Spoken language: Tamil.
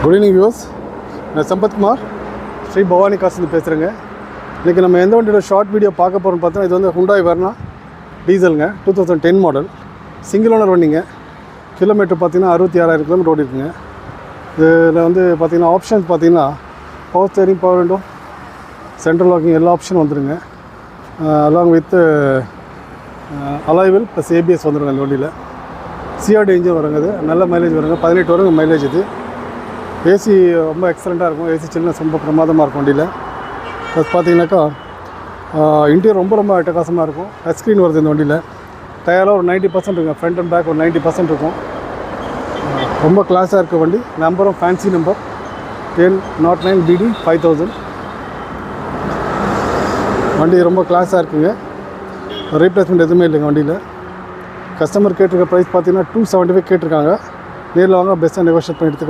குட் ஈவினிங் வியூவர்ஸ், நான் சம்பத்குமார் ஸ்ரீ பவானி காசுலேருந்து பேசுகிறேங்க. இன்றைக்கி நம்ம எந்த வண்டியோட ஷார்ட் வீடியோ பார்க்க போகிறோம்னு பார்த்தா, இது வந்து ஹுண்டாய் வெர்னா டீசலுங்க, 2010 மாடல், சிங்கிள் ஓனர் வண்டிங்க. கிலோமீட்டர் பார்த்திங்கன்னா 66,000 கிலோமீட்டர் ஓடி இருக்குங்க. இதில் வந்து பார்த்திங்கன்னா ஆப்ஷன்ஸ் பார்த்திங்கன்னா power steering, power window, central locking எல்லா ஆப்ஷனும் வந்துடுங்க. Along with alloy wheel plus ABS வந்துடுங்க. அந்த வண்டியில் சிஆர்டி இன்ஜின் வருங்க. அது நல்ல மைலேஜ் வருங்க, 18 வருங்க மைலேஜ். இது ஏசி ரொம்ப எக்ஸலண்ட்டாக இருக்கும். ஏசி சில்னஸ் ரொம்ப பிரமாதமாக இருக்கும் வண்டியில். ப்ளஸ் பார்த்தீங்கன்னாக்கா இன்டீரியர் ரொம்ப அட்டகாசமாக இருக்கும். டச் ஸ்க்ரீன் வருது இந்த வண்டியில். டயரில் ஒரு 90% இருக்குங்க, ஃப்ரண்ட் அண்ட் பேக் ஒரு 90% இருக்கும். ரொம்ப கிளாஸாக இருக்க வண்டி. நம்பரும் ஃபேன்சி நம்பர் 1009BD 5000. வண்டி ரொம்ப கிளாஸாக இருக்குங்க. ரீப்ளேஸ்மெண்ட் எதுவுமே இல்லைங்க வண்டியில். கஸ்டமர் கேட்டிருக்க ப்ரைஸ் பார்த்தீங்கன்னா 275 கேட்டிருக்காங்க. நேரில் வாங்க, பெஸ்ட்டாக நெகோஷியேட் பண்ணி எடுத்துக்கலாம்.